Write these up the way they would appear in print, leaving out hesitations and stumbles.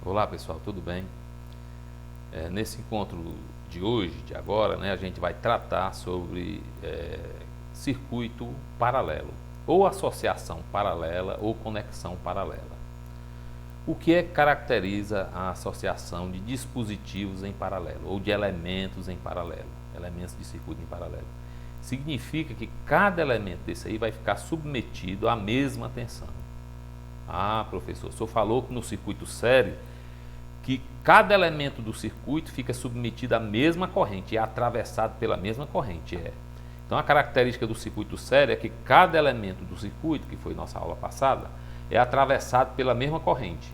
Olá pessoal, tudo bem? Nesse encontro de hoje, de agora, a gente vai tratar sobre circuito paralelo, ou associação paralela ou conexão paralela. O que caracteriza a associação de dispositivos em paralelo, ou de elementos em paralelo, elementos de circuito em paralelo? Significa que cada elemento desse aí vai ficar submetido à mesma tensão. Ah, professor, o senhor falou que no circuito série que cada elemento do circuito fica submetido à mesma corrente, é atravessado pela mesma corrente. Então a característica do circuito série é que cada elemento do circuito, que foi nossa aula passada, é atravessado pela mesma corrente.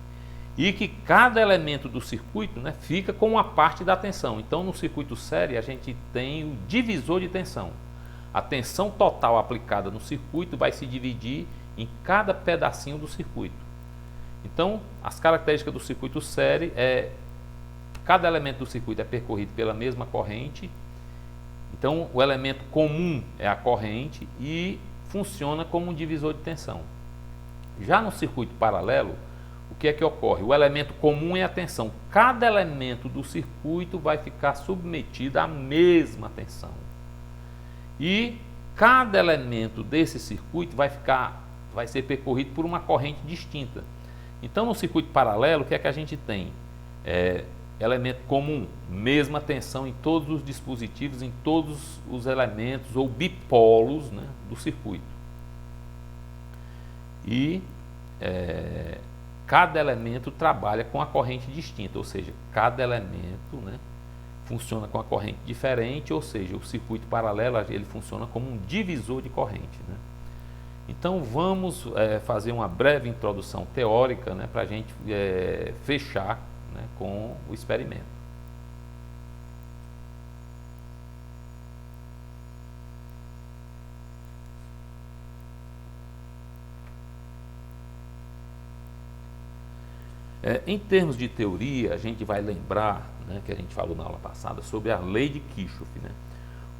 E que cada elemento do circuito fica com uma parte da tensão. Então no circuito série a gente tem o divisor de tensão. A tensão total aplicada no circuito vai se dividir em cada pedacinho do circuito. Então, as características do circuito série cada elemento do circuito é percorrido pela mesma corrente. Então, o elemento comum é a corrente e funciona como um divisor de tensão. Já no circuito paralelo, o que é que ocorre? O elemento comum é a tensão. Cada elemento do circuito vai ficar submetido à mesma tensão. E cada elemento desse circuito vai ser percorrido por uma corrente distinta. Então, no circuito paralelo, o que é que a gente tem? Elemento comum, mesma tensão em todos os dispositivos, em todos os elementos ou bipolos do circuito. E cada elemento trabalha com a corrente distinta, ou seja, cada elemento funciona com a corrente diferente, ou seja, o circuito paralelo ele funciona como um divisor de corrente. Então vamos fazer uma breve introdução teórica para a gente fechar com o experimento. Em termos de teoria, a gente vai lembrar que a gente falou na aula passada sobre a lei de Kirchhoff.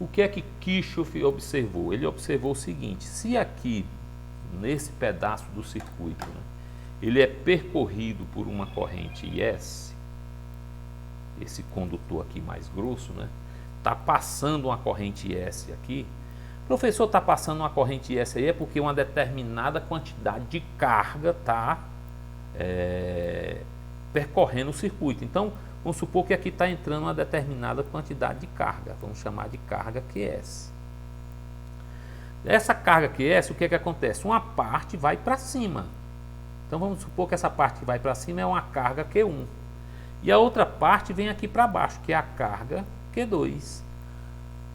O que é que Kirchhoff observou? Ele observou o seguinte: se aqui, nesse pedaço do circuito, ele é percorrido por uma corrente IS, esse condutor aqui mais grosso, está passando uma corrente IS aqui. Professor, está passando uma corrente IS aí é porque uma determinada quantidade de carga está percorrendo o circuito. Então, vamos supor que aqui está entrando uma determinada quantidade de carga, vamos chamar de carga QS. Essa carga QS, o que é que acontece? Uma parte vai para cima. Então vamos supor que essa parte que vai para cima é uma carga Q1. E a outra parte vem aqui para baixo, que é a carga Q2.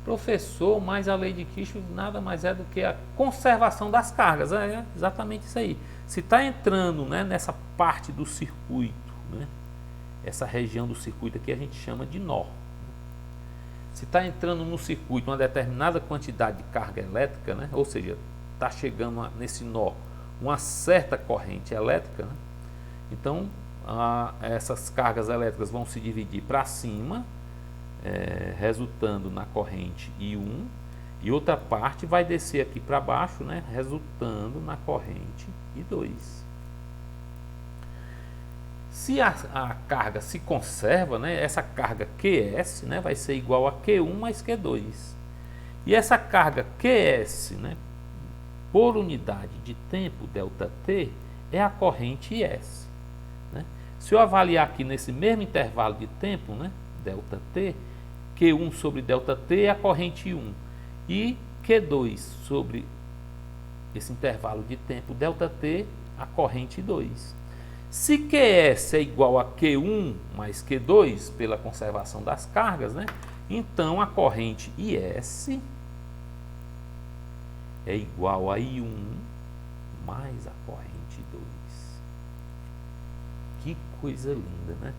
Professor, mas a lei de Kirchhoff nada mais é do que a conservação das cargas. É exatamente isso aí. Se está entrando nessa parte do circuito, essa região do circuito aqui a gente chama de nó. Se está entrando no circuito uma determinada quantidade de carga elétrica, ou seja, está chegando nesse nó uma certa corrente elétrica, então essas cargas elétricas vão se dividir para cima, resultando na corrente I1, e outra parte vai descer aqui para baixo, resultando na corrente I2. Se a carga se conserva, essa carga QS vai ser igual a Q1 mais Q2. E essa carga QS, por unidade de tempo, ΔT, é a corrente IS. Se eu avaliar aqui nesse mesmo intervalo de tempo, ΔT, Q1 sobre ΔT é a corrente I1. E Q2 sobre esse intervalo de tempo, ΔT, a corrente I2. Se QS é igual a Q1 mais Q2, pela conservação das cargas, então a corrente IS é igual a I1 mais a corrente 2. Que coisa linda,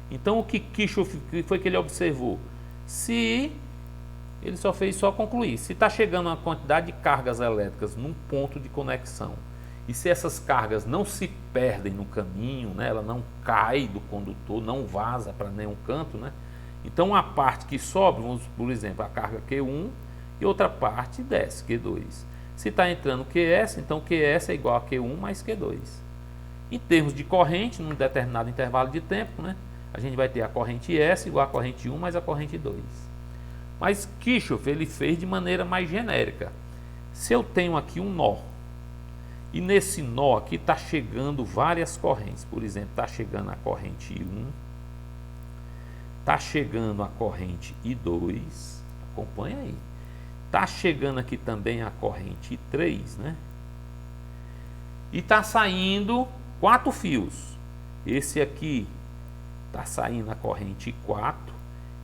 Então o que Kirchhoff foi que ele observou? Se ele só concluir, se está chegando uma quantidade de cargas elétricas num ponto de conexão, e se essas cargas não se perdem no caminho, ela não cai do condutor, não vaza para nenhum canto, então uma parte que sobe, vamos, por exemplo, a carga Q1 e outra parte desce, Q2. Se está entrando QS, então QS é igual a Q1 mais Q2. Em termos de corrente, num determinado intervalo de tempo, né, a gente vai ter a corrente S igual a corrente 1 mais a corrente 2. Mas Kirchhoff ele fez de maneira mais genérica. Se eu tenho aqui um nó, e nesse nó aqui está chegando várias correntes, por exemplo, está chegando a corrente I1, está chegando a corrente I2, acompanha aí, está chegando aqui também a corrente I3, né? E está saindo 4 fios. Esse aqui está saindo a corrente I4,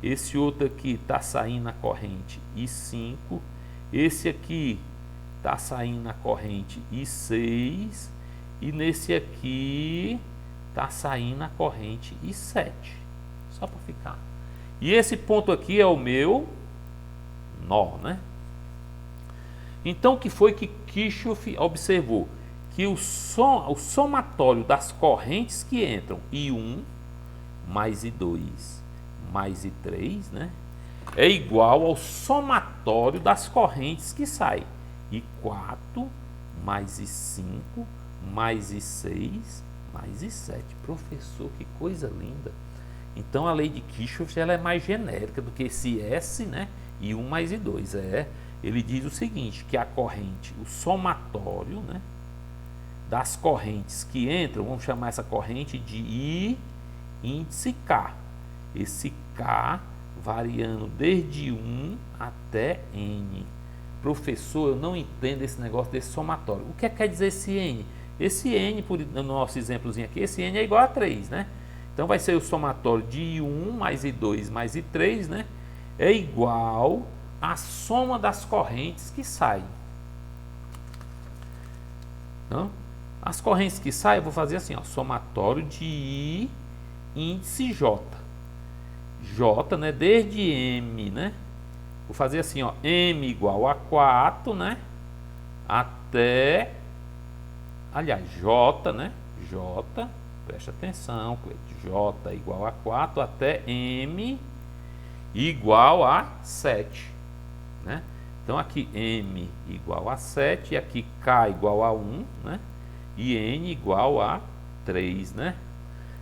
esse outro aqui está saindo a corrente I5, esse aqui está saindo a corrente I6 e nesse aqui está saindo a corrente I7. Só para ficar. E esse ponto aqui é o meu nó, né? Então o que foi que Kirchhoff observou? Que o somatório das correntes que entram, I1 mais I2 mais I3, né, é igual ao somatório das correntes que saem, I4 mais I5 mais I6 mais I7. Professor, que coisa linda! Então a lei de Kirchhoff ela é mais genérica do que esse S, né, I1 mais I2. Ele diz o seguinte, que a corrente, o somatório, né, das correntes que entram, vamos chamar essa corrente de I índice K. Esse K variando desde 1 até N. Professor, eu não entendo esse negócio desse somatório. O que quer dizer esse N? Esse N, no nosso exemplozinho aqui, esse N é igual a 3, né? Então vai ser o somatório de I1 mais I2 mais I3, né? É igual à soma das correntes que saem. Então, as correntes que saem, eu vou fazer assim, ó, somatório de I índice J. J, né, desde M, né? Vou fazer assim, ó, M igual a 4, né? Até, aliás, J, né? J, presta atenção, J igual a 4 até M igual a 7, né? Então aqui M igual a 7 e aqui K igual a 1, né? E N igual a 3, né?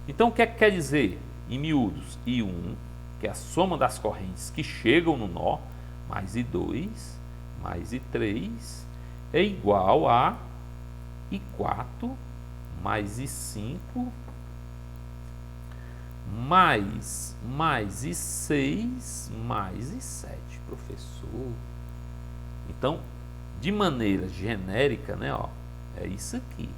Então o que é que quer dizer? Em miúdos, I1, que é a soma das correntes que chegam no nó, mais I2, mais I3, é igual a I4, mais I5, mais I6, mais I7, professor. Então, de maneira genérica, né, ó, é isso aqui.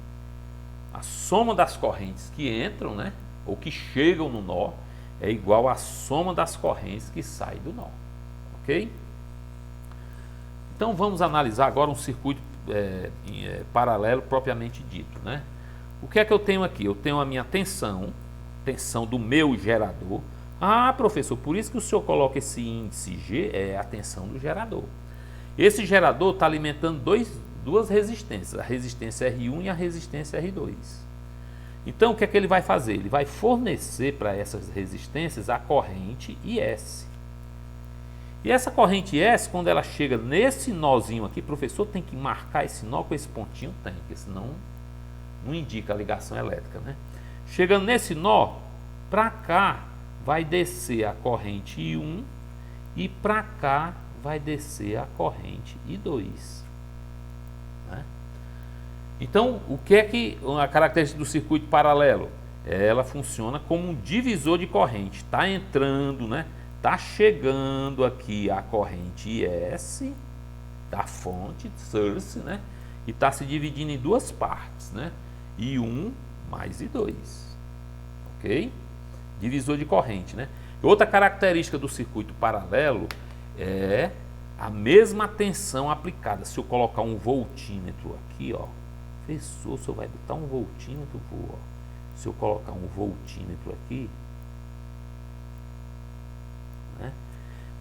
A soma das correntes que entram, né, ou que chegam no nó, é igual à soma das correntes que saem do nó, ok? Então vamos analisar agora um circuito paralelo propriamente dito, né? O que é que eu tenho aqui? Eu tenho a minha tensão do meu gerador. Ah, professor, por isso que o senhor coloca esse índice G, é a tensão do gerador. Esse gerador está alimentando duas resistências, a resistência R1 e a resistência R2. Então, o que é que ele vai fazer? Ele vai fornecer para essas resistências a corrente IS. E essa corrente S, quando ela chega nesse nozinho aqui, professor, tem que marcar esse nó com esse pontinho? Tem, porque senão não indica a ligação elétrica, né? Chegando nesse nó, para cá vai descer a corrente I1 e para cá vai descer a corrente I2. Né? Então, o que é que a característica do circuito paralelo? Ela funciona como um divisor de corrente. Está entrando, né? Está chegando aqui a corrente IS da fonte, source, né? E está se dividindo em duas partes, né? I1 mais I2, ok? Divisor de corrente, né? Outra característica do circuito paralelo é a mesma tensão aplicada. Se eu colocar um voltímetro aqui, ó, professor, o senhor vai botar um voltímetro, ó. Se eu colocar um voltímetro aqui, né,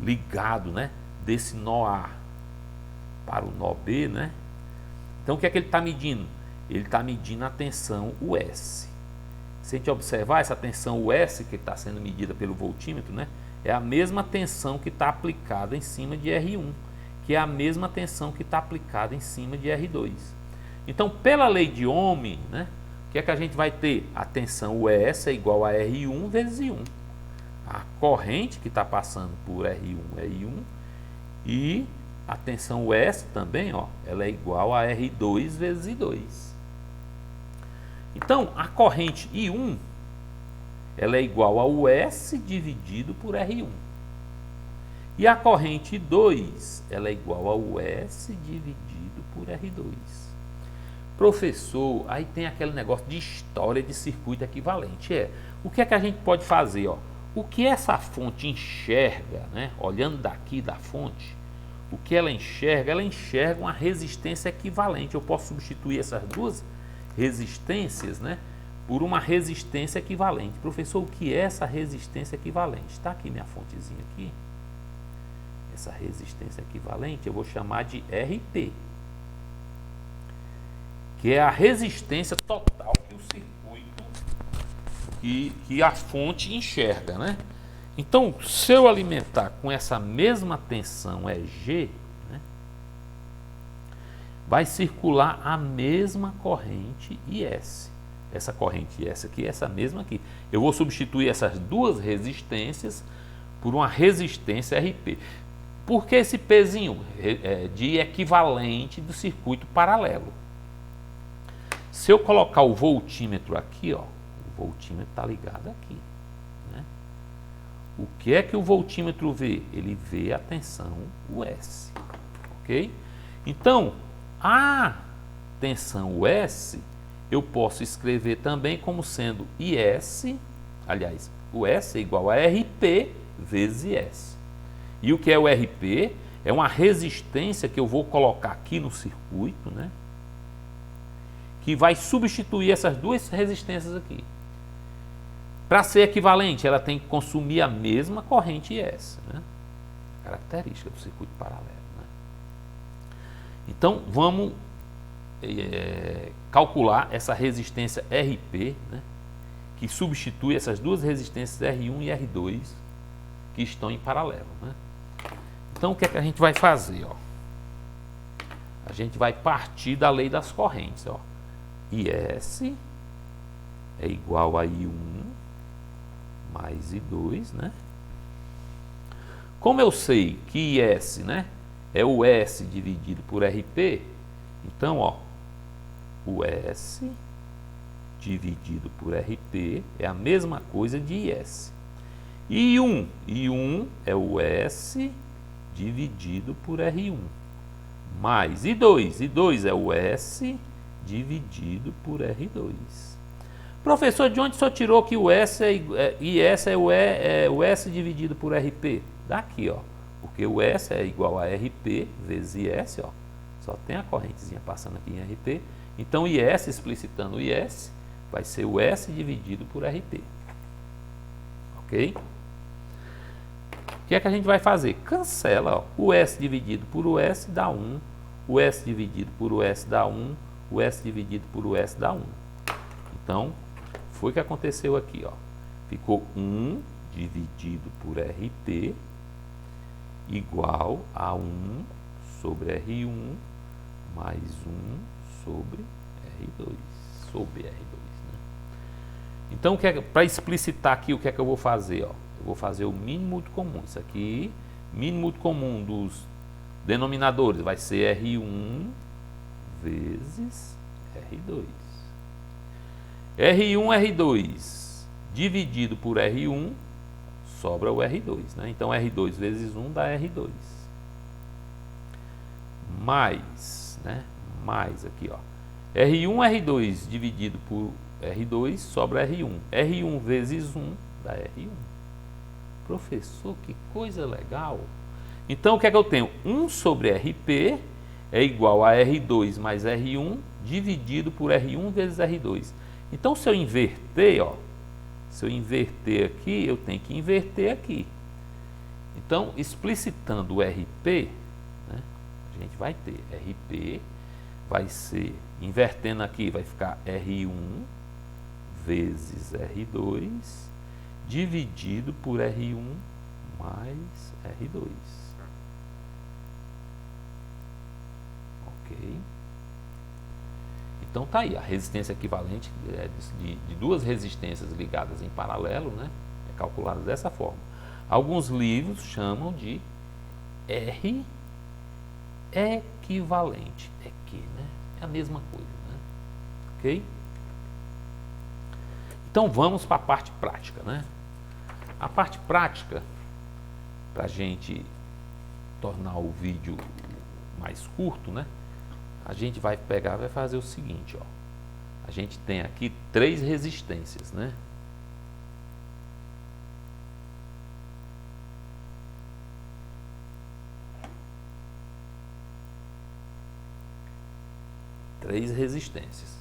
ligado, né, desse nó A para o nó B, né? Então o que é que ele está medindo? Ele está medindo a tensão US. Se a gente observar essa tensão US que está sendo medida pelo voltímetro, né, é a mesma tensão que está aplicada em cima de R1, que é a mesma tensão que está aplicada em cima de R2. Então, pela lei de Ohm, né, o que é que a gente vai ter? A tensão US é igual a R1 vezes I1. A corrente que está passando por R1 é I1 e a tensão US também, ó, ela é igual a R2 vezes I2. Então, a corrente I1 ela é igual a US dividido por R1. E a corrente I2 ela é igual a US dividido por R2. Professor, aí tem aquele negócio de história de circuito equivalente. O que é que a gente pode fazer? Ó? O que essa fonte enxerga, né? Olhando daqui da fonte, o que ela enxerga? Ela enxerga uma resistência equivalente. Eu posso substituir essas duas resistências, né, por uma resistência equivalente. Professor, o que é essa resistência equivalente? Está aqui minha fontezinha aqui. Essa resistência equivalente eu vou chamar de RP, que é a resistência total que o circuito, que a fonte enxerga, né? Então, se eu alimentar com essa mesma tensão EG, né, vai circular a mesma corrente IS. Essa corrente IS aqui, essa mesma aqui. Eu vou substituir essas duas resistências por uma resistência RP. Por que esse Pzinho? De equivalente do circuito paralelo. Se eu colocar o voltímetro aqui, ó, o voltímetro está ligado aqui, né? O que é que o voltímetro vê? Ele vê a tensão US, ok? Então, a tensão US eu posso escrever também como sendo IS, aliás, o S é igual a RP vezes IS. E o que é o RP? É uma resistência que eu vou colocar aqui no circuito, né? Que vai substituir essas duas resistências aqui. Para ser equivalente, ela tem que consumir a mesma corrente IS, né? Característica do circuito paralelo, né? Então, vamos calcular essa resistência RP, né? Que substitui essas duas resistências R1 e R2 que estão em paralelo, né? Então, o que é que a gente vai fazer? Ó? A gente vai partir da lei das correntes. Ó. IS é igual a I1 mais I2, né? Como eu sei que IS, né, é o S dividido por RP, então, ó, o S dividido por RP é a mesma coisa de IS. I1 é o S dividido por R1, mais I2 é o S dividido por R2. Professor, de onde o senhor tirou que o S IS é o S dividido por RP? Daqui, ó, porque o S é igual a RP vezes IS, ó, só tem a correntezinha passando aqui em RP, então IS, explicitando o IS, vai ser o S dividido por RP, ok? O que é que a gente vai fazer? Cancela, ó. O S dividido por o S dá 1, o S dividido por o S dá 1, o S dividido por o S dá 1. Então, foi o que aconteceu aqui, ó. Ficou 1 dividido por RP igual a 1 sobre R1 mais 1 sobre R2, né? Então, para explicitar aqui o que é que eu vou fazer, ó? Eu vou fazer o mínimo múltiplo comum. Isso aqui, mínimo múltiplo comum dos denominadores vai ser R1 vezes R2. R1, R2 dividido por R1 sobra o R2, né? Então R2 vezes 1 dá R2. Mais, né? Mais aqui, ó. R1, R2 dividido por R2 sobra R1. R1 vezes 1 dá R1. Professor, que coisa legal. Então, o que é que eu tenho? 1 sobre RP é igual a R2 mais R1 dividido por R1 vezes R2. Então, se eu inverter, ó, se eu inverter aqui, eu tenho que inverter aqui. Então, explicitando o RP, né, a gente vai ter RP, vai ser, invertendo aqui, vai ficar R1 vezes R2 dividido por R1 mais R2. Ok? Então tá aí, a resistência equivalente de duas resistências ligadas em paralelo, né? É calculada dessa forma. Alguns livros chamam de R equivalente. É que, né? É a mesma coisa, né? Ok? Então vamos para a parte prática, né? A parte prática, para a gente tornar o vídeo mais curto, né? A gente vai pegar, vai fazer o seguinte, ó. A gente tem aqui 3 resistências, né? Três resistências.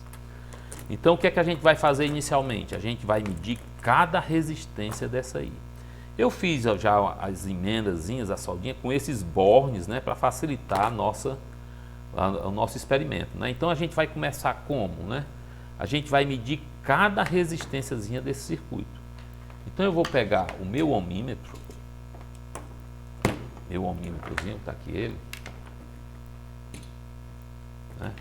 Então o que é que a gente vai fazer inicialmente? A gente vai medir cada resistência dessa aí. Eu fiz já as emendazinhas, a soldinha com esses bornes, né, para facilitar o nosso experimento, né? Então a gente vai começar como, né? A gente vai medir cada resistênciazinha desse circuito. Então eu vou pegar o meu ohmímetrozinho, tá aqui ele, né?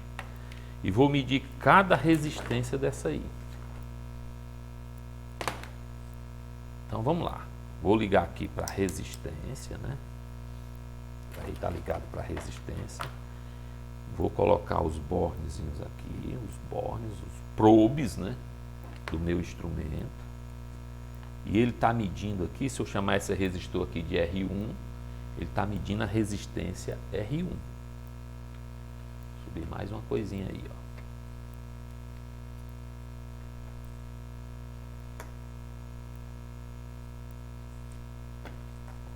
E vou medir cada resistência dessa aí. Então vamos lá. Vou ligar aqui para resistência, né? Aí está ligado para resistência. Vou colocar os bornezinhos aqui, os probes, né? Do meu instrumento. E ele está medindo aqui, se eu chamar esse resistor aqui de R1, ele está medindo a resistência R1. Subir mais uma coisinha aí, ó.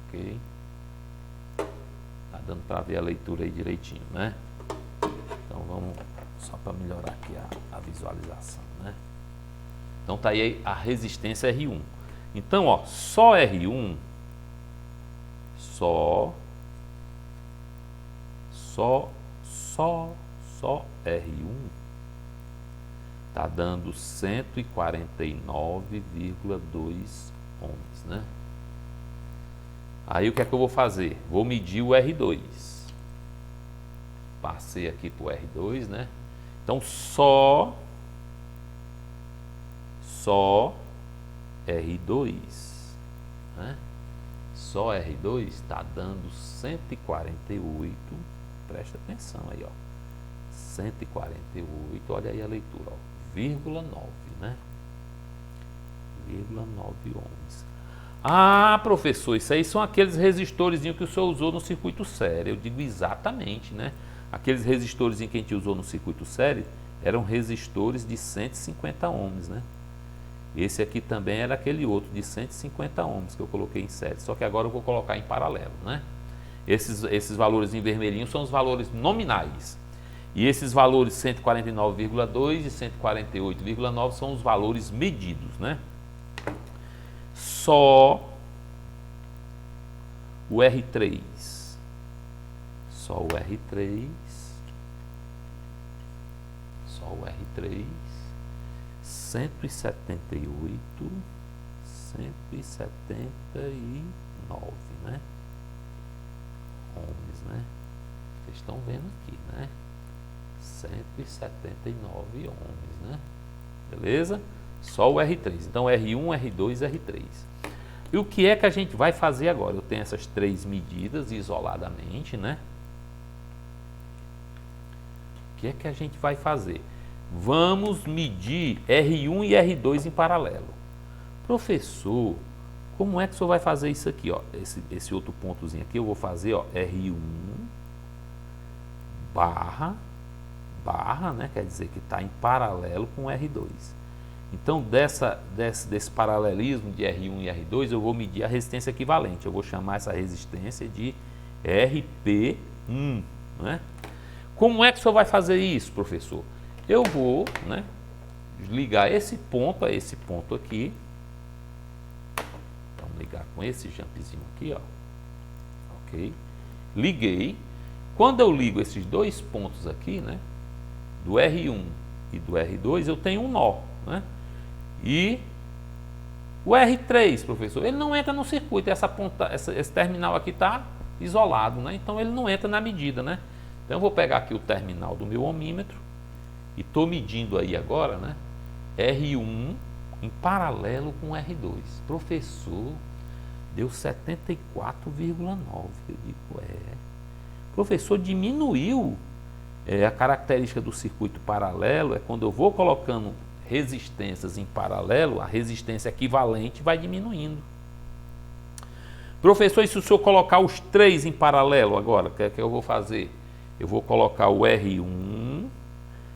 Ok. Tá dando para ver a leitura aí direitinho, né? Então vamos só para melhorar aqui a visualização, né? Então tá aí a resistência R1. Então, ó, só R1, só R1 tá dando 149,2 ohms, né? Aí o que é que eu vou fazer? Vou medir o R2. Passei aqui para o R2, né? Então só R2, né? Só R2 está dando 148, presta atenção aí, ó. 148, olha aí a leitura, ó, 0,9, né? 0,9 ohms. Ah, professor, isso aí são aqueles resistores que o senhor usou no circuito sério. Eu digo exatamente, né? Aqueles resistores que a gente usou no circuito sério eram resistores de 150 ohms, né? Esse aqui também era aquele outro de 150 ohms que eu coloquei em série, só que agora eu vou colocar em paralelo, né? Esses valores em vermelhinho são os valores nominais. E esses valores 149,2 e 148,9 são os valores medidos, né? Só o R3, só o R3, 178, 179, né? Ohms, né? Vocês estão vendo aqui, né? 179 ohms, né? Beleza? Só o R3. Então R1, R2, R3. E o que é que a gente vai fazer agora? Eu tenho essas 3 medidas isoladamente, né? O que é que a gente vai fazer? Vamos medir R1 e R2 em paralelo. Professor, como é que o senhor vai fazer isso aqui, ó? Esse outro pontozinho aqui eu vou fazer, ó, R1 barra, né? Quer dizer que está em paralelo com R2. Então, desse paralelismo de R1 e R2, eu vou medir a resistência equivalente. Eu vou chamar essa resistência de RP1, né? Como é que o senhor vai fazer isso, professor? Eu vou, né, ligar esse ponto a esse ponto aqui. Vamos ligar com esse jumpzinho aqui, ó. Ok? Liguei. Quando eu ligo esses 2 pontos aqui, né, do R1 e do R2, eu tenho um nó, né? E o R3, professor, ele não entra no circuito, esse terminal aqui está isolado, né? Então ele não entra na medida, né? Então eu vou pegar aqui o terminal do meu ohmímetro E estou medindo aí agora, né? R1 em paralelo com R2. Professor, deu 74,9. Eu digo, Professor, diminuiu. A característica do circuito paralelo é quando eu vou colocando resistências em paralelo, a resistência equivalente vai diminuindo. Professor, e se o senhor colocar os três em paralelo agora, o que é que eu vou fazer? Eu vou colocar o R1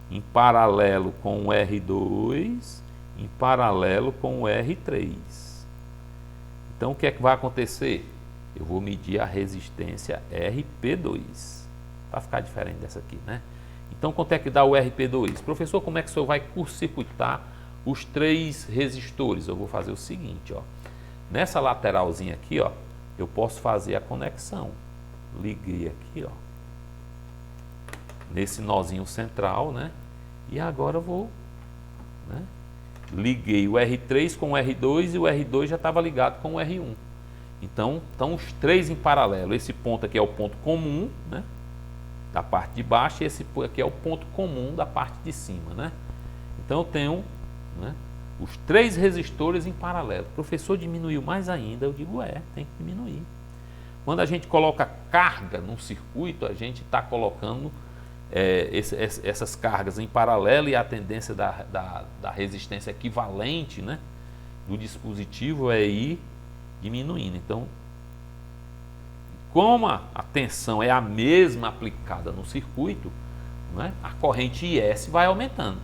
em paralelo com o R2, em paralelo com o R3. Então o que é que vai acontecer? Eu vou medir a resistência RP2, para ficar diferente dessa aqui, né? Então quanto é que dá o RP2? Professor, como é que o senhor vai curto-circuitar os três resistores? Eu vou fazer o seguinte, ó. Nessa lateralzinha aqui, ó, eu posso fazer a conexão. Liguei aqui, ó, nesse nozinho central, né? E agora eu vou, né? Liguei o R3 com o R2 e o R2 já estava ligado com o R1. Então, estão os três em paralelo. Esse ponto aqui é o ponto comum, né, da parte de baixo, e esse aqui é o ponto comum da parte de cima, né? Então eu tenho, né, os três resistores em paralelo. O professor diminuiu mais ainda. Eu digo, tem que diminuir. Quando a gente coloca carga no circuito, a gente está colocando essas cargas em paralelo, e a tendência da resistência equivalente, né, do dispositivo é ir diminuindo. Então, como a tensão é a mesma aplicada no circuito, né, a corrente IS vai aumentando.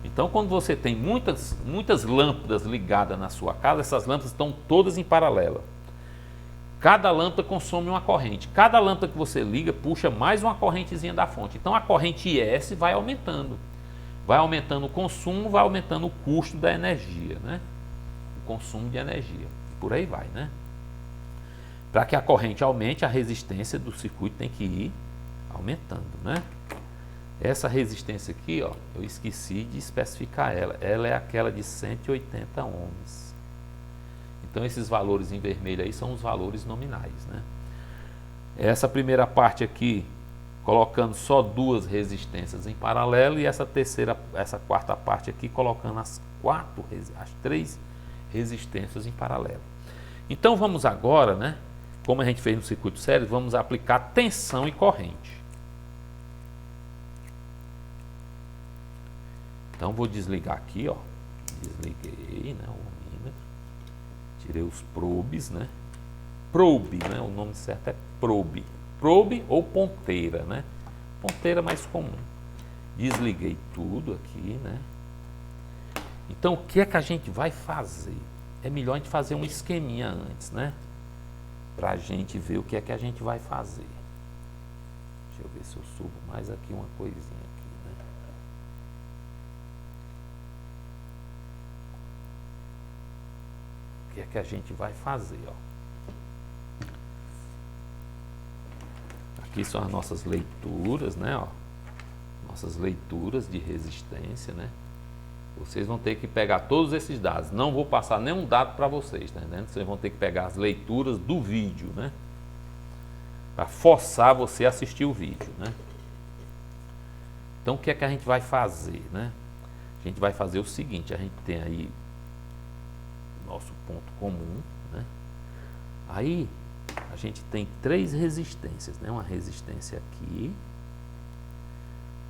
Então, quando você tem muitas lâmpadas ligadas na sua casa, essas lâmpadas estão todas em paralelo. Cada lâmpada consome uma corrente. Cada lâmpada que você liga puxa mais uma correntezinha da fonte. Então a corrente IS vai aumentando. Vai aumentando o consumo, vai aumentando o custo da energia, né? O consumo de energia. E por aí vai, né? Para que a corrente aumente, a resistência do circuito tem que ir aumentando, né? Essa resistência aqui, ó, eu esqueci de especificar ela. Ela é aquela de 180 ohms. Então esses valores em vermelho aí são os valores nominais, né? Essa primeira parte aqui, colocando só duas resistências em paralelo, e essa quarta parte aqui, colocando as três resistências em paralelo. Então vamos agora, né, como a gente fez no circuito sério, vamos aplicar tensão e corrente. Então vou desligar aqui, ó. Desliguei, né, o tirei os probes, né? Probe, né? O nome certo é probe. Probe ou ponteira, né? Ponteira mais comum. Desliguei tudo aqui, né? Então, o que é que a gente vai fazer? É melhor a gente fazer um esqueminha antes, né? Pra gente ver o que é que a gente vai fazer. Deixa eu ver se eu subo mais aqui uma coisinha aqui, né? O que é que a gente vai fazer, ó. Aqui são as nossas leituras, né, ó. Nossas leituras de resistência, né. Vocês vão ter que pegar todos esses dados. Não vou passar nenhum dado para vocês, tá entendendo? Vocês vão ter que pegar as leituras do vídeo, né, para forçar você a assistir o vídeo, né. Então, o que é que a gente vai fazer, né? A gente vai fazer o seguinte: a gente tem aí nosso ponto comum, né? Aí a gente tem três resistências, né? Uma resistência aqui,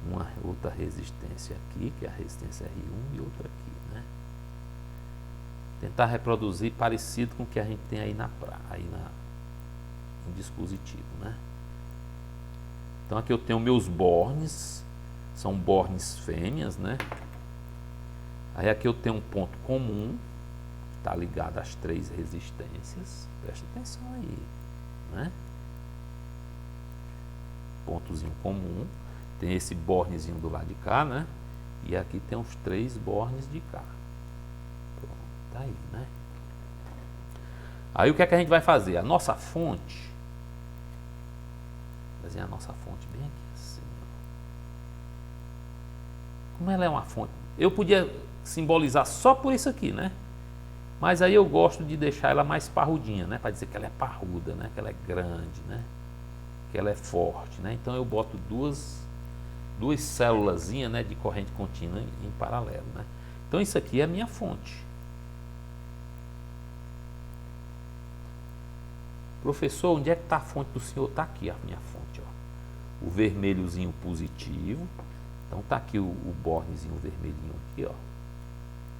uma outra resistência aqui, que é a resistência R1, e outra aqui, né? Tentar reproduzir parecido com o que a gente tem aí no dispositivo, né? Então aqui eu tenho meus bornes, são bornes fêmeas, né? Aí aqui eu tenho um ponto comum, está ligado às três resistências. Presta atenção aí, né? Pontozinho comum. Tem esse bornezinho do lado de cá, né? E aqui tem os três bornes de cá. Pronto, tá aí, né? Aí o que é que a gente vai fazer? A nossa fonte, vou desenhar a nossa fonte bem aqui assim, ó. Como ela é uma fonte, eu podia simbolizar só por isso aqui, né? Mas aí eu gosto de deixar ela mais parrudinha, né? Para dizer que ela é parruda, né? Que ela é grande, né? Que ela é forte, né? Então eu boto duas duas célulazinhas, né, de corrente contínua em paralelo, né? Então isso aqui é a minha fonte. Professor, onde é que está a fonte do senhor? Está aqui a minha fonte, ó. O vermelhozinho positivo. Então está aqui o bornezinho vermelhinho aqui, ó,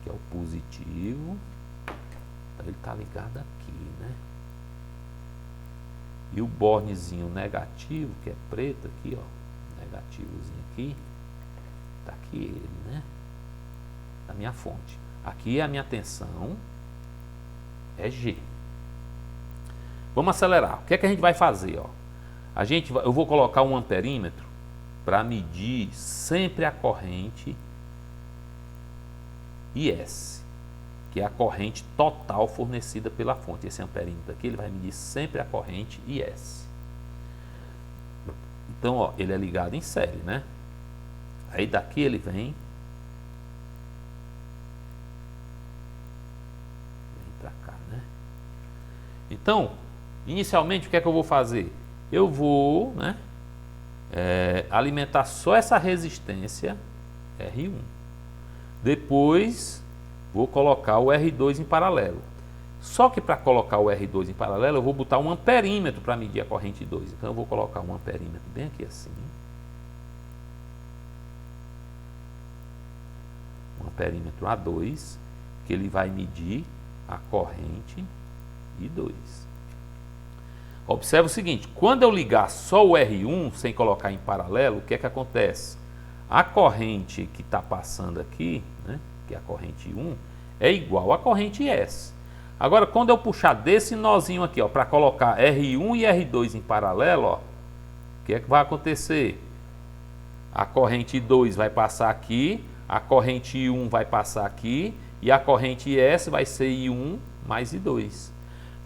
que é o positivo. Então ele está ligado aqui, né? E o bornezinho negativo, que é preto aqui, ó, negativozinho aqui, está aqui ele, né? Da minha fonte. Aqui a minha tensão é G. Vamos acelerar. O que é que a gente vai fazer, ó? Eu vou colocar um amperímetro para medir sempre a corrente IS, que é a corrente total fornecida pela fonte. Esse amperímetro aqui, ele vai medir sempre a corrente IS. Então, ó, ele é ligado em série, né? Aí daqui ele vem para cá, né? Então, inicialmente, o que é que eu vou fazer? Eu vou, né, alimentar só essa resistência R1. Depois, vou colocar o R2 em paralelo. Só que para colocar o R2 em paralelo, eu vou botar um amperímetro para medir a corrente 2. Então, eu vou colocar um amperímetro bem aqui assim. Um amperímetro A2, que ele vai medir a corrente I2. Observe o seguinte, quando eu ligar só o R1, sem colocar em paralelo, o que é que acontece? A corrente que está passando aqui, né, que é a corrente 1, é igual à corrente S. Agora, quando eu puxar desse nozinho aqui, para colocar R1 e R2 em paralelo, ó, o que é que vai acontecer? A corrente 2 vai passar aqui, a corrente 1 vai passar aqui, e a corrente S vai ser I1 mais I2.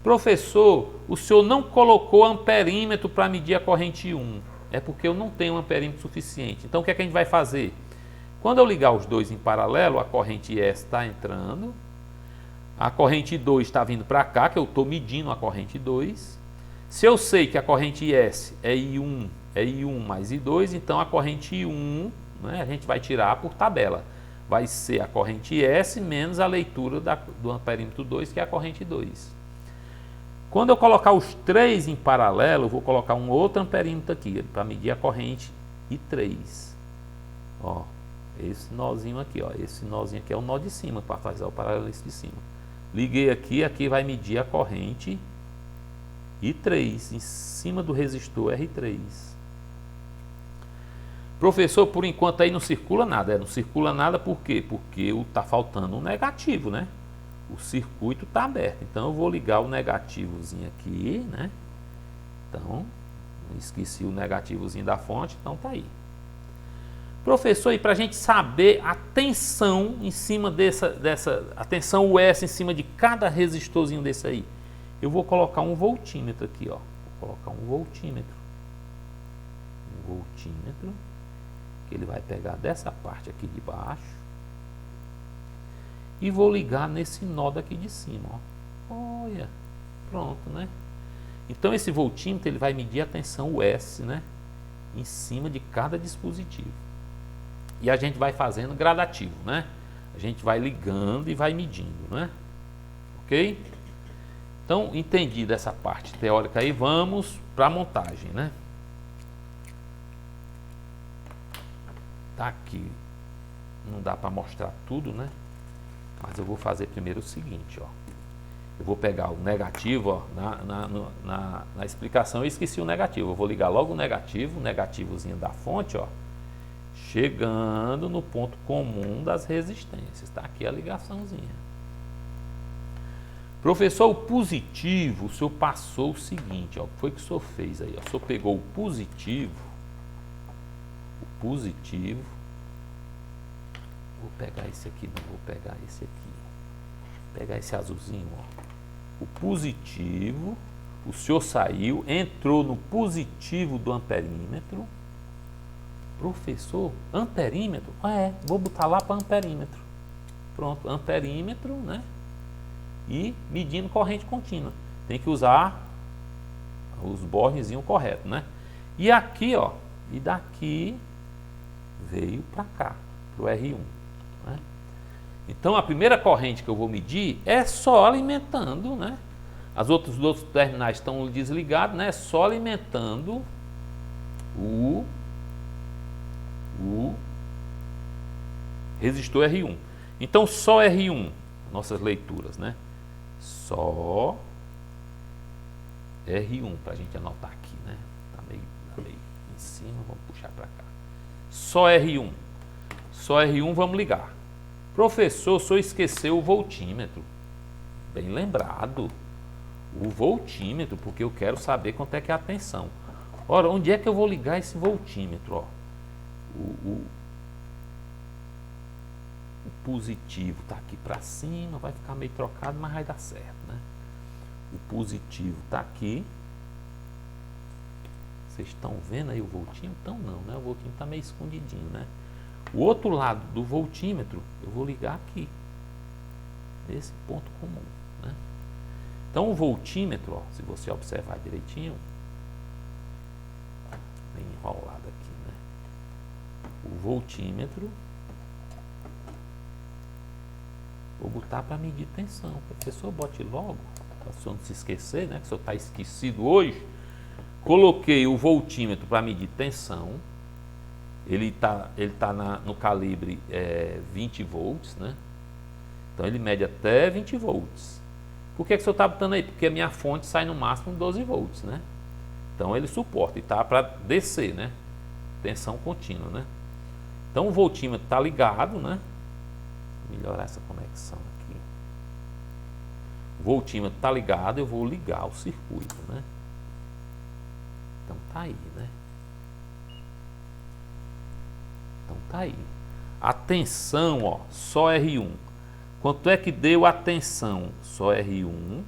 Professor, o senhor não colocou amperímetro para medir a corrente 1. É porque eu não tenho um amperímetro suficiente. Então, o que é que a gente vai fazer? Quando eu ligar os dois em paralelo, a corrente S está entrando, a corrente 2 está vindo para cá, que eu estou medindo a corrente 2. Se eu sei que a corrente S é I1 mais I2, então a corrente 1, né, a gente vai tirar por tabela. Vai ser a corrente S menos a leitura do amperímetro 2, que é a corrente 2. Quando eu colocar os três em paralelo, eu vou colocar um outro amperímetro aqui, para medir a corrente I3. Ó, esse nozinho aqui, ó, esse nozinho aqui é o nó de cima, para fazer o paralelismo de cima. Liguei aqui, aqui vai medir a corrente I3, em cima do resistor R3. Professor, por enquanto aí não circula nada. Não circula nada por quê? Porque está faltando um negativo, né? O circuito está aberto. Então eu vou ligar o negativozinho aqui, né? Então, esqueci o negativozinho da fonte, então tá aí. Professor, e para a gente saber a tensão em cima a tensão US em cima de cada resistorzinho desse aí, eu vou colocar um voltímetro aqui, ó. Vou colocar um voltímetro. Um voltímetro, que ele vai pegar dessa parte aqui de baixo e vou ligar nesse nó daqui de cima, ó. Olha, pronto, né? Então esse voltímetro ele vai medir a tensão US, né, em cima de cada dispositivo. E a gente vai fazendo gradativo, né? A gente vai ligando e vai medindo, né? Ok? Então, entendi dessa parte teórica aí, vamos para a montagem, né? Tá aqui, não dá para mostrar tudo, né? Mas eu vou fazer primeiro o seguinte, ó. Eu vou pegar o negativo, ó, na explicação eu esqueci o negativo. Eu vou ligar logo o negativozinho da fonte, ó, chegando no ponto comum das resistências. Tá aqui a ligaçãozinha. Professor, o positivo, o senhor passou o seguinte, ó, o que foi que o senhor fez aí? Ó, o senhor pegou o positivo, vou pegar esse aqui, não vou pegar esse aqui, vou pegar esse azulzinho, ó. O positivo, o senhor saiu, entrou no positivo do amperímetro. Professor, amperímetro? Vou botar lá para amperímetro. Pronto, amperímetro, né? E medindo corrente contínua. Tem que usar os bornezinhos corretos, né? E aqui, ó, e daqui veio para cá, para o R1. Né? Então, a primeira corrente que eu vou medir é só alimentando, né? Os outros terminais estão desligados, né? Só alimentando o resistor R1. Então, só R1, nossas leituras, né? Só R1, para a gente anotar aqui, né? Tá meio em cima, vamos puxar para cá. Só R1. Só R1, vamos ligar. Professor, o senhor esqueceu o voltímetro. Bem lembrado. O voltímetro, porque eu quero saber quanto é que é a tensão. Ora, onde é que eu vou ligar esse voltímetro? Ó? O positivo está aqui para cima, vai ficar meio trocado, mas vai dar certo, né? O positivo está aqui. Vocês estão vendo aí o voltímetro? Então não, né? O voltímetro está meio escondidinho, né? O outro lado do voltímetro, eu vou ligar aqui, nesse ponto comum, né? Então o voltímetro, ó, se você observar direitinho, bem enrolado aqui, né? O voltímetro, vou botar para medir tensão. Professor, bote logo, para o senhor não se esquecer, né? Que o senhor está esquecido hoje. Coloquei o voltímetro para medir tensão. Ele tá no calibre 20 volts, né? Então ele mede até 20 volts. Por que o senhor está botando aí? Porque a minha fonte sai no máximo 12 volts, né? Então ele suporta e tá para descer, né? Tensão contínua, né? Então o voltímetro está ligado, né? Vou melhorar essa conexão aqui. O voltímetro está ligado, eu vou ligar o circuito, né? Então tá aí, né? Então tá aí. A tensão, ó, só R1. Quanto é que deu a tensão? Só R1.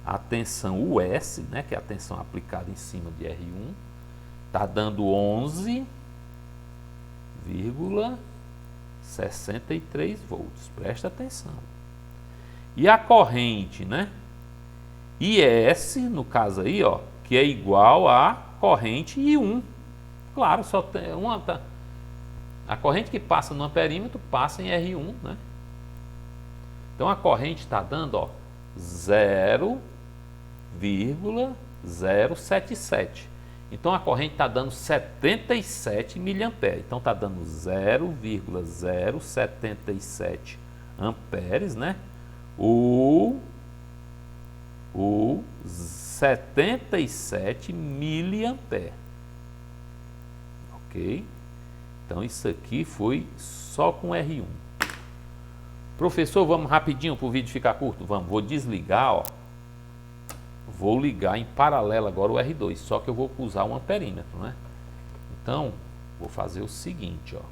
A tensão US, né, que é a tensão aplicada em cima de R1, tá dando 11,63 volts. Presta atenção. E a corrente, né? IS, no caso aí, ó, que é igual a corrente I1. Claro, só tem uma. A corrente que passa no amperímetro passa em R1, né? Então a corrente está dando, ó, 0,077. Então a corrente está dando 77 miliamperes. Então está dando 0,077 amperes, né? O 77 miliamperes. Ok? Então isso aqui foi só com R1. Professor, vamos rapidinho para o vídeo ficar curto? Vamos, vou desligar, ó. Vou ligar em paralelo agora o R2, só que eu vou usar um amperímetro, né? Então, vou fazer o seguinte, ó.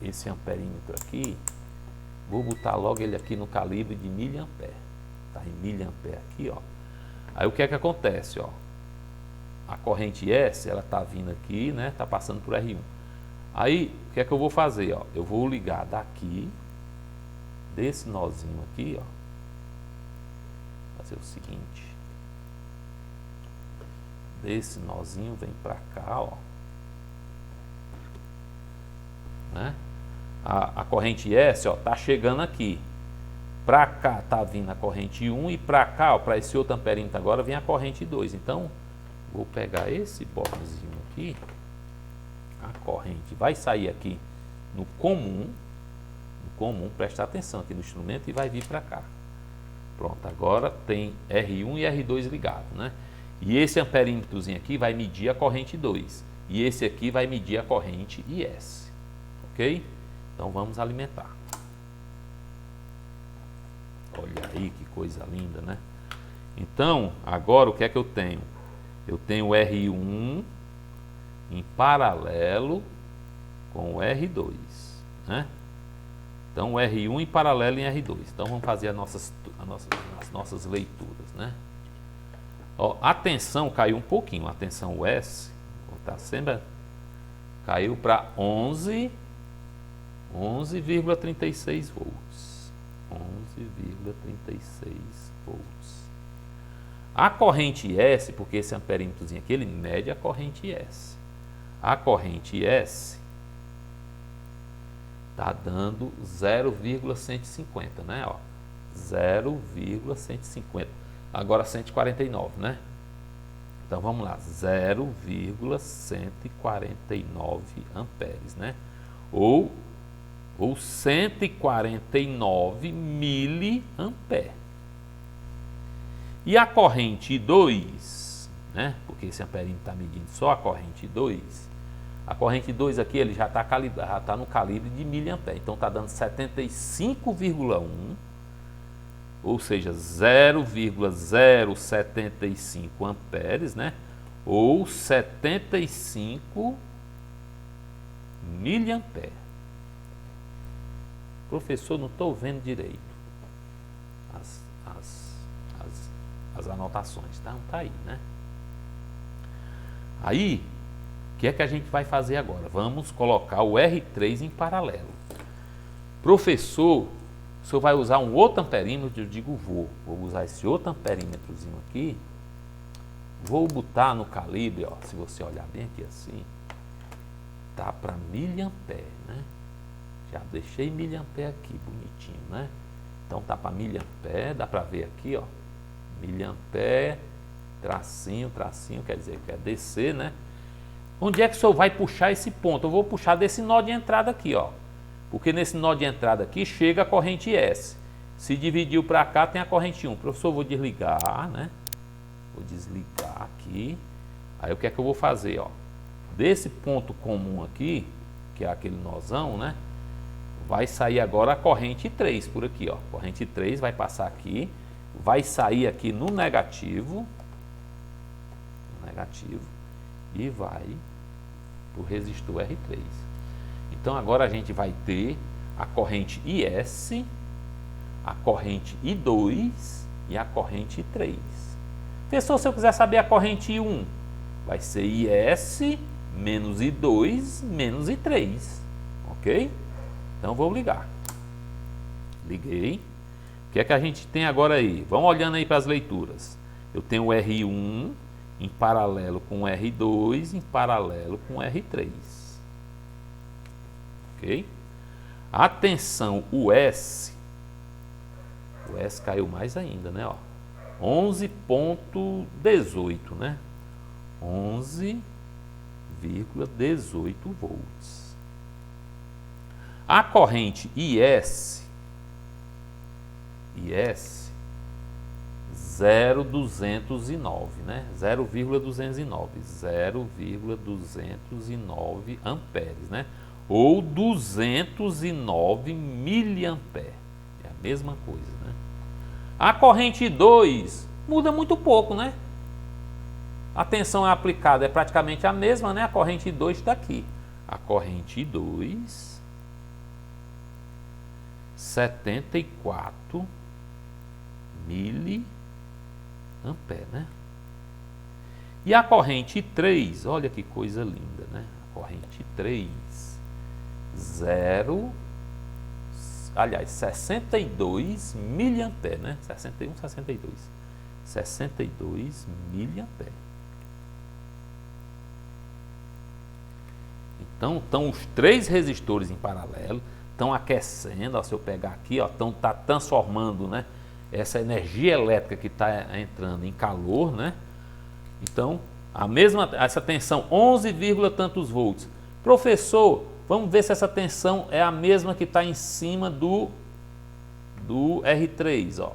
Esse amperímetro aqui, vou botar logo ele aqui no calibre de miliampere. Tá em miliampere aqui, ó. Aí o que é que acontece, ó? A corrente S, ela tá vindo aqui, né? Tá passando por R1. Aí, o que é que eu vou fazer, ó? Eu vou ligar daqui, desse nozinho aqui, ó. Fazer o seguinte. Desse nozinho vem pra cá, ó. Né? A corrente S, ó, tá chegando aqui. Pra cá tá vindo a corrente 1 e pra cá, ó, pra esse outro amperímetro agora vem a corrente 2. Então, vou pegar esse blocozinho aqui. A corrente vai sair aqui no comum, prestar atenção aqui no instrumento e vai vir para cá. Pronto, agora tem R1 e R2 ligado, né? E esse amperímetrozinho aqui vai medir a corrente 2 e esse aqui vai medir a corrente IS, ok? Então vamos alimentar. Olha aí que coisa linda, né? Então, agora o que é que eu tenho? Eu tenho R1 em paralelo com o R2, né? Então, o R1 em paralelo em R2. Então, vamos fazer as nossas leituras, né? Ó, a tensão caiu um pouquinho, a tensão US, tá sempre, caiu para 11,36 volts. 11,36 volts. A corrente S, porque esse amperímetrozinho aqui, ele mede a corrente S. A corrente S Está dando 0,150, né? Ó, 0,150. Agora 149, né? Então vamos lá, 0,149 amperes, né? Ou 149 miliamperes. E a corrente 2, né? Porque esse amperinho está medindo só a corrente 2. A corrente 2 aqui, ele já está no calibre de miliampere. Então está dando 75,1, ou seja, 0,075 amperes, né? Ou 75 miliamperes. Professor, não estou vendo direito as anotações, tá? Não está aí, né? Aí, o que é que a gente vai fazer agora? Vamos colocar o R3 em paralelo. Professor, o senhor vai usar um outro amperímetro? Eu digo, vou usar esse outro amperímetrozinho aqui. Vou botar no calibre, ó, se você olhar bem aqui assim, tá para miliampere, né? Já deixei miliampere aqui, bonitinho, né? Então tá para miliampere, dá para ver aqui, ó, miliampere, tracinho, quer dizer que é DC, né? Onde é que o senhor vai puxar esse ponto? Eu vou puxar desse nó de entrada aqui, ó. Porque nesse nó de entrada aqui chega a corrente S. Se dividiu para cá, tem a corrente 1. Professor, eu vou desligar, né? Vou desligar aqui. Aí o que é que eu vou fazer, ó? Desse ponto comum aqui, que é aquele nozão, né? Vai sair agora a corrente 3 por aqui, ó. Corrente 3 vai passar aqui, vai sair aqui no negativo, e vai para o resistor R3. Então agora a gente vai ter a corrente IS, a corrente I2 e a corrente I3. Professor, se eu quiser saber a corrente I1, vai ser IS menos I2 menos I3, ok? Então vou ligar. Liguei. O que é que a gente tem agora aí? Vamos olhando aí para as leituras. Eu tenho o R1 em paralelo com o R2, em paralelo com o R3. Ok? Atenção, o S caiu mais ainda, né? 11,18, né? 11,18 volts. A corrente IS 0,209, né? 0,209 amperes, né? Ou 209 miliamperes. É a mesma coisa, né? A corrente 2 muda muito pouco, né? A tensão aplicada é praticamente a mesma, né? A corrente 2 está aqui. A corrente 2, 74 miliamperes, né? E a corrente 3, olha que coisa linda, né? A corrente 3, 62 miliamperes, né? 62 miliamperes. Então, estão os três resistores em paralelo, estão aquecendo, ó, se eu pegar aqui, ó, tá transformando, né, essa energia elétrica que está entrando em calor, né? Então, essa tensão 11, tantos volts. Professor, vamos ver se essa tensão é a mesma que está em cima do R3, ó.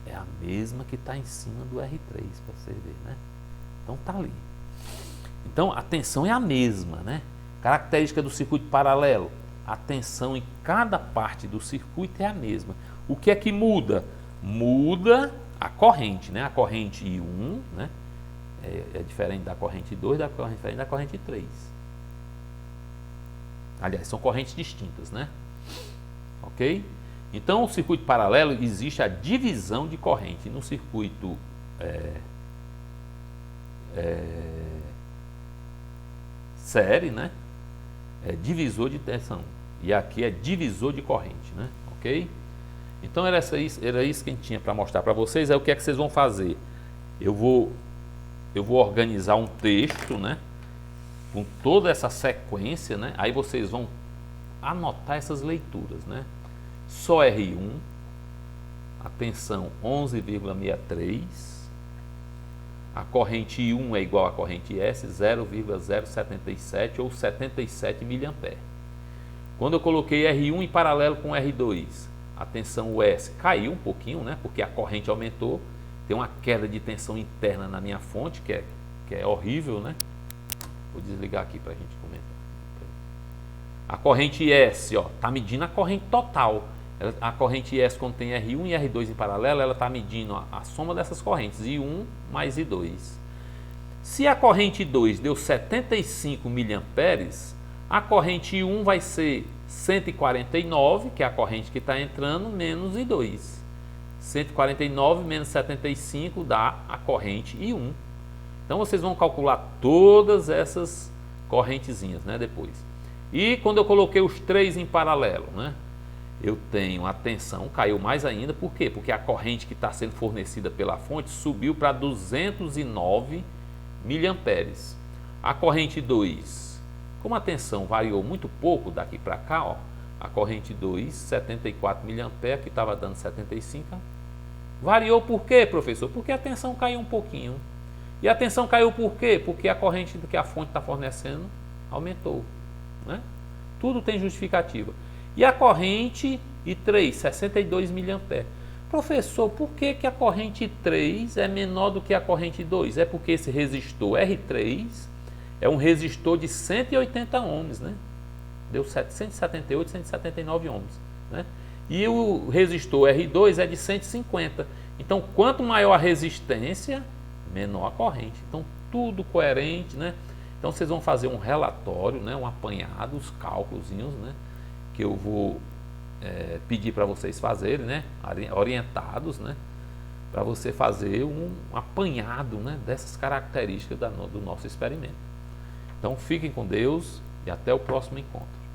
É a mesma que está em cima do R3, para você ver, né? Então tá ali. Então a tensão é a mesma, né? Característica do circuito paralelo, a tensão em cada parte do circuito é a mesma. O que é que muda? Muda a corrente, né? A corrente I1, né? É diferente da corrente 2, diferente da corrente 3. Aliás, são correntes distintas, né? Ok? Então, o circuito paralelo existe a divisão de corrente. No circuito série, né? É divisor de tensão. E aqui é divisor de corrente, né? Ok? Então, era isso que a gente tinha para mostrar para vocês. O que é que vocês vão fazer? Eu vou organizar um texto, né? com toda essa sequência, né? Aí vocês vão anotar essas leituras, né? Só R1, a tensão 11,63, a corrente I1 é igual à corrente S, 0,077 ou 77 mA. Quando eu coloquei R1 em paralelo com R2, a tensão S caiu um pouquinho, né? Porque a corrente aumentou, tem uma queda de tensão interna na minha fonte, que é horrível, né? Vou desligar aqui para a gente comentar. A corrente S, ó, está medindo a corrente total. A corrente S, quando tem R1 e R2 em paralelo, ela está medindo a soma dessas correntes, I1 mais I2. Se a corrente I2 deu 75 mA, a corrente I1 vai ser 149, que é a corrente que está entrando, menos I2. 149 menos 75 dá a corrente I1. Então vocês vão calcular todas essas correntezinhas, né, depois. E quando eu coloquei os três em paralelo, né, eu tenho a tensão, caiu mais ainda, por quê? Porque a corrente que está sendo fornecida pela fonte subiu para 209 miliamperes. A corrente 2, como a tensão variou muito pouco daqui para cá, ó, a corrente 2, 74 miliamperes, que estava dando 75, variou por quê, professor? Porque a tensão caiu um pouquinho. E a tensão caiu por quê? Porque a corrente que a fonte está fornecendo aumentou, né? Tudo tem justificativa. E a corrente I3, 62 mA. Professor, por que a corrente I3 é menor do que a corrente I2? É porque esse resistor R3 é um resistor de 180 ohms, né? Deu 178, 179 ohms, né? E o resistor R2 é de 150. Então, quanto maior a resistência, menor a corrente. Então, tudo coerente, né? Então, vocês vão fazer um relatório, né? Um apanhado, os cálculozinhos, né? Que eu vou pedir para vocês fazerem, né? Orientados, né? Para você fazer um apanhado, né? Dessas características do nosso experimento. Então, fiquem com Deus e até o próximo encontro.